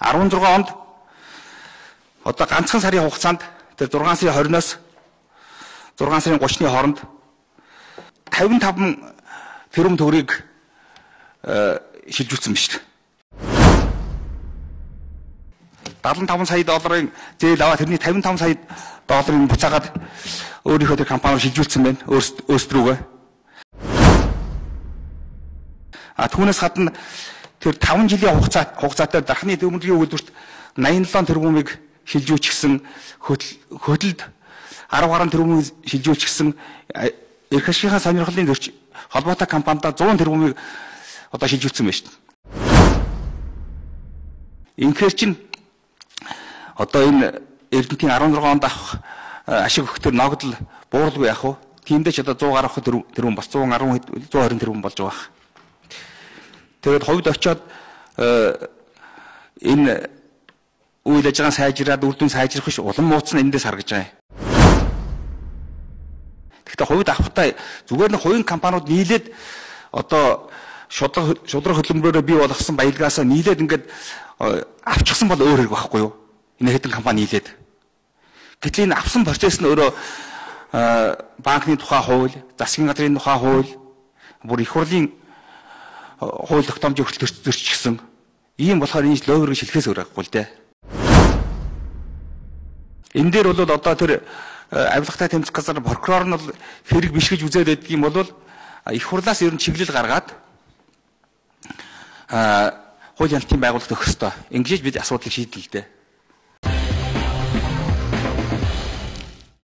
16 онд одоо ганцхан сарын хугацаанд тэр 6 сарын 20-оос 6 сарын 30-ны хооронд 55 тэрбум төгрөгийг шилжүүлсэн байна шүү дээ. 75 сая долларын зээл аваад тэрний 55 сая долларын буцаагаад өөрийнхөө тэр компаниор шилжүүлсэн байна. Өөрсдрүүгээ. Түүнээс гадна тэр 5 жилийн хугацаатай дархны төвөмдрийн үйлдвэрт 87 тэрбумыг шилжүүлчихсэн, хөдөлд 10 гаруй тэрбумыг шилжүүлчихсэн, эрх ашигын сонирхлын зөрч холбоотой компанида 100 тэрбумыг одоо шилжүүлсэн байна шүү дээ. Инхээр чинь одоо энэ Эрдэнэтийн 16 онд авах ашиг өгөхтөр ногдол бууралгүй яах вэ? Тиймдээ ч одоо 100 гаруй тэрбум бас 120 тэрбум болж байгаа. Тэгээд хувьд очиод энэ үйл ажиллагаа сайжраад үр дүн сайжрах биш улам мууцсан эндээс харагдж байгаа юм. Гэхдээ хувьд авахтаа зүгээр нэг хувийн компаниуд нийлээд одоо шудраг хөдөлмөрөөр бий болгосон баялгаас нийлээд ингээд авчихсан бол өөр хэрэг байхгүй юу? Энэ хэдэн компани нийлээд. Гэтэл энэ авсан процесс нь өөрөө банкны тухай хууль, засгийн газрын тухай хууль, бүр их хурлын хууль тогтоомжийг хүртэл зөрчигдсөн. Ийм болохоор энэ ловерыг шилхээс өөр байхгүй л дээ. Энэ дээр бол одоо тэр авилгатай тэмцэх газар прокурор нь бол хэрэг биш гэж үзээд байдаг юм бол их хурлаас ер нь чиглэл гаргаад хууль хяналтын байгууллагт өгөх ёстой. Ингэж бид асуудлыг шийдэл л дээ.